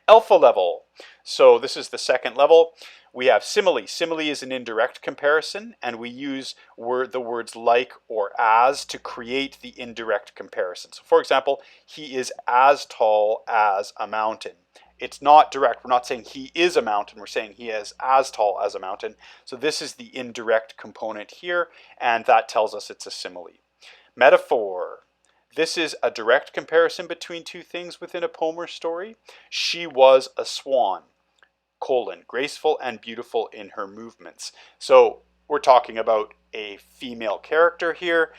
Alpha level. So this is the second level. We have simile. Simile is an indirect comparison, and we use the words like or as to create the indirect comparison. So for example, he is as tall as a mountain. It's not direct. We're not saying he is a mountain. We're saying he is as tall as a mountain. So this is the indirect component here, and that tells us it's a simile. Metaphor. This is a direct comparison between two things within a poem or story. She was a swan, graceful and beautiful in her movements. So we're talking about a female character here.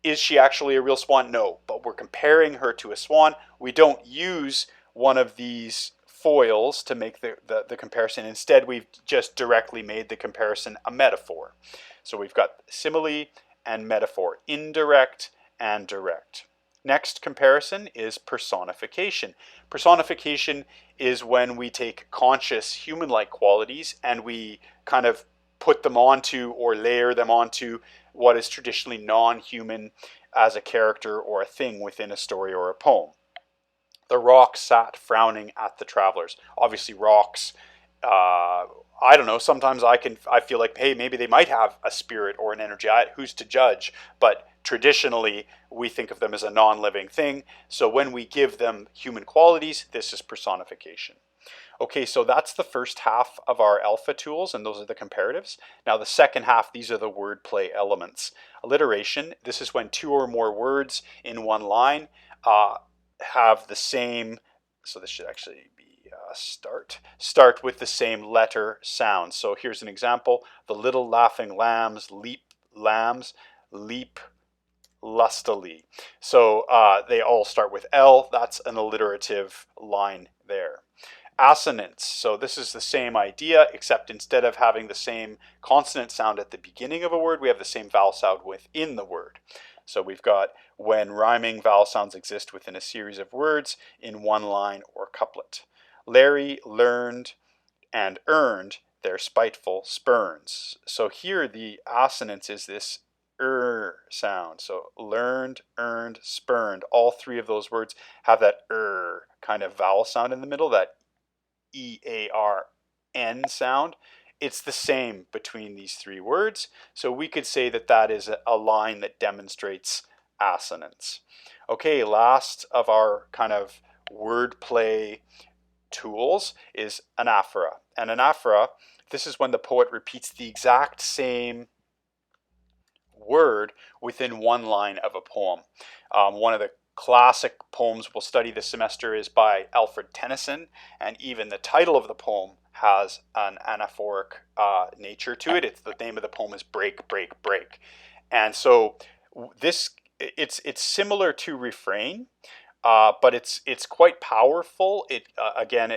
Is she actually a real swan? No, but we're comparing her to a swan. We don't use one of these foils to make the comparison. Instead, we've just directly made the comparison a metaphor. So we've got simile and metaphor, indirect and direct. Next comparison is personification. Personification is when we take conscious human-like qualities and we kind of put them onto or layer them onto what is traditionally non-human as a character or a thing within a story or a poem. The rock sat frowning at the travelers. Obviously rocks, I don't know, sometimes I feel like, hey, maybe they might have a spirit or an energy. Who's to judge? But traditionally, we think of them as a non-living thing. So when we give them human qualities, this is personification. Okay, so that's the first half of our alpha tools, and those are the comparatives. Now the second half, these are the wordplay elements. Alliteration, this is when two or more words in one line have the same, so this should actually be start with the same letter sound. So here's an example. The little laughing lambs leap lustily. So they all start with L. That's an alliterative line there. Assonance. So this is the same idea, except instead of having the same consonant sound at the beginning of a word, we have the same vowel sound within the word. So we've got when rhyming vowel sounds exist within a series of words in one line or couplet. Larry learned and earned their spiteful spurns. So here the assonance is this sound. So learned, earned, spurned. All three of those words have that kind of vowel sound in the middle, that E-A-R-N sound. It's the same between these three words. So we could say that that is a line that demonstrates assonance. Okay, last of our kind of wordplay tools is anaphora. And anaphora, this is when the poet repeats the exact same word within one line of a poem. One of the classic poems we'll study this semester is by Alfred Tennyson, and even the title of the poem has an anaphoric nature to it. The name of the poem is Break, Break, Break. And so this, it's similar to refrain, but it's quite powerful.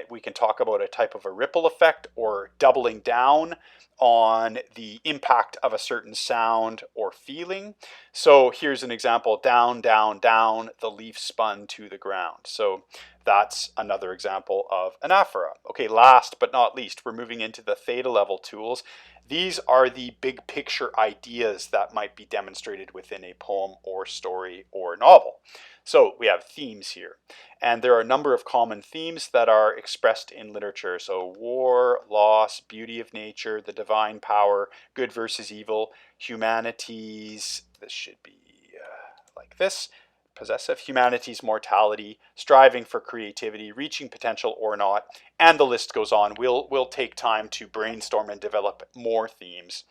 We can talk about a type of a ripple effect or doubling down on the impact of a certain sound or feeling. So here's an example: down, down, down, the leaf spun to the ground. So that's another example of anaphora. Okay, last but not least, we're moving into the theta level tools. These are the big picture ideas that might be demonstrated within a poem or story or novel. So we have themes here, and there are a number of common themes that are expressed in literature. So war, loss, beauty of nature, the divine power, good versus evil, humanities, this should be like this, possessive, humanities, mortality, striving for creativity, reaching potential or not, and the list goes on. We'll take time to brainstorm and develop more themes.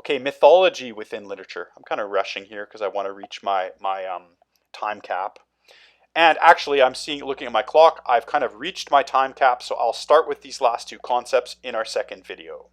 Okay, mythology within literature. I'm kind of rushing here because I want to reach my time cap. And actually, looking at my clock, I've kind of reached my time cap, so I'll start with these last two concepts in our second video.